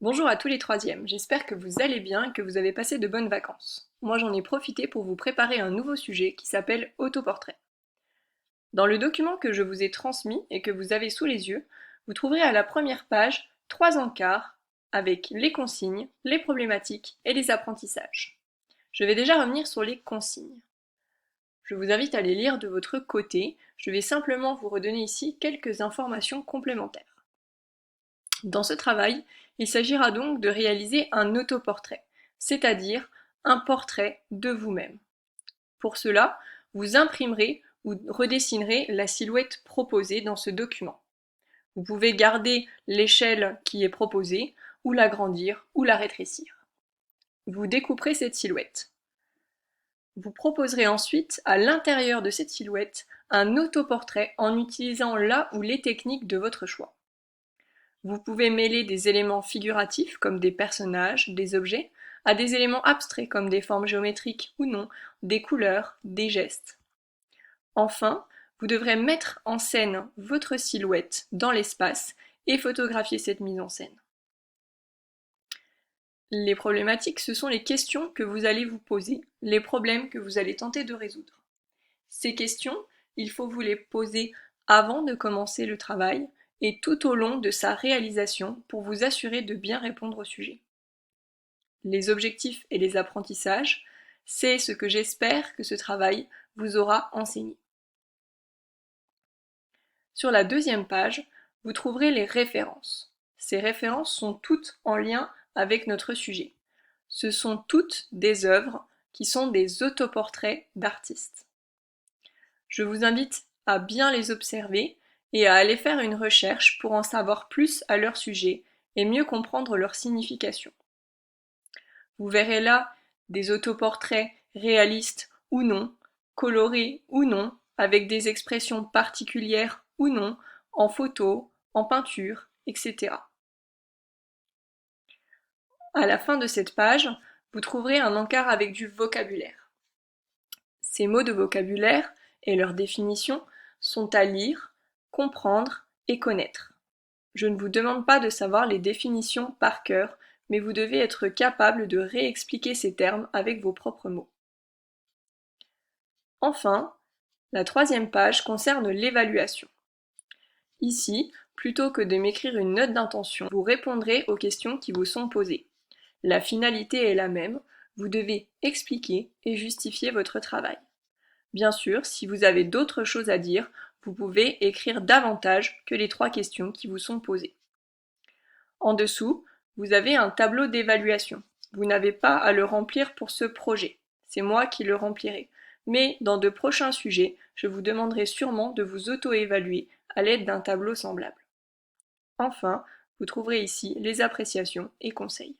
Bonjour à tous les troisièmes, j'espère que vous allez bien et que vous avez passé de bonnes vacances. Moi j'en ai profité pour vous préparer un nouveau sujet qui s'appelle autoportrait. Dans le document que je vous ai transmis et que vous avez sous les yeux, vous trouverez à la première page 3 encarts avec les consignes, les problématiques et les apprentissages. Je vais déjà revenir sur les consignes. Je vous invite à les lire de votre côté, je vais simplement vous redonner ici quelques informations complémentaires. Dans ce travail, il s'agira donc de réaliser un autoportrait, c'est-à-dire un portrait de vous-même. Pour cela, vous imprimerez ou redessinerez la silhouette proposée dans ce document. Vous pouvez garder l'échelle qui est proposée, ou l'agrandir, ou la rétrécir. Vous découperez cette silhouette. Vous proposerez ensuite, à l'intérieur de cette silhouette, un autoportrait en utilisant la ou les techniques de votre choix. Vous pouvez mêler des éléments figuratifs comme des personnages, des objets, à des éléments abstraits comme des formes géométriques ou non, des couleurs, des gestes. Enfin, vous devrez mettre en scène votre silhouette dans l'espace et photographier cette mise en scène. Les problématiques, ce sont les questions que vous allez vous poser, les problèmes que vous allez tenter de résoudre. Ces questions, il faut vous les poser avant de commencer le travail et tout au long de sa réalisation pour vous assurer de bien répondre au sujet. Les objectifs et les apprentissages, c'est ce que j'espère que ce travail vous aura enseigné. Sur la deuxième page, vous trouverez les références. Ces références sont toutes en lien avec notre sujet. Ce sont toutes des œuvres qui sont des autoportraits d'artistes. Je vous invite à bien les observer et à aller faire une recherche pour en savoir plus à leur sujet et mieux comprendre leur signification. Vous verrez là des autoportraits réalistes ou non, colorés ou non, avec des expressions particulières ou non, en photo, en peinture, etc. À la fin de cette page, vous trouverez un encart avec du vocabulaire. Ces mots de vocabulaire et leur définition sont à lire, comprendre et connaître. Je ne vous demande pas de savoir les définitions par cœur, mais vous devez être capable de réexpliquer ces termes avec vos propres mots. Enfin, la troisième page concerne l'évaluation. Ici, plutôt que de m'écrire une note d'intention, vous répondrez aux questions qui vous sont posées. La finalité est la même, vous devez expliquer et justifier votre travail. Bien sûr, si vous avez d'autres choses à dire, vous pouvez écrire davantage que les 3 questions qui vous sont posées. En dessous, vous avez un tableau d'évaluation. Vous n'avez pas à le remplir pour ce projet. C'est moi qui le remplirai. Mais dans de prochains sujets, je vous demanderai sûrement de vous auto-évaluer à l'aide d'un tableau semblable. Enfin, vous trouverez ici les appréciations et conseils.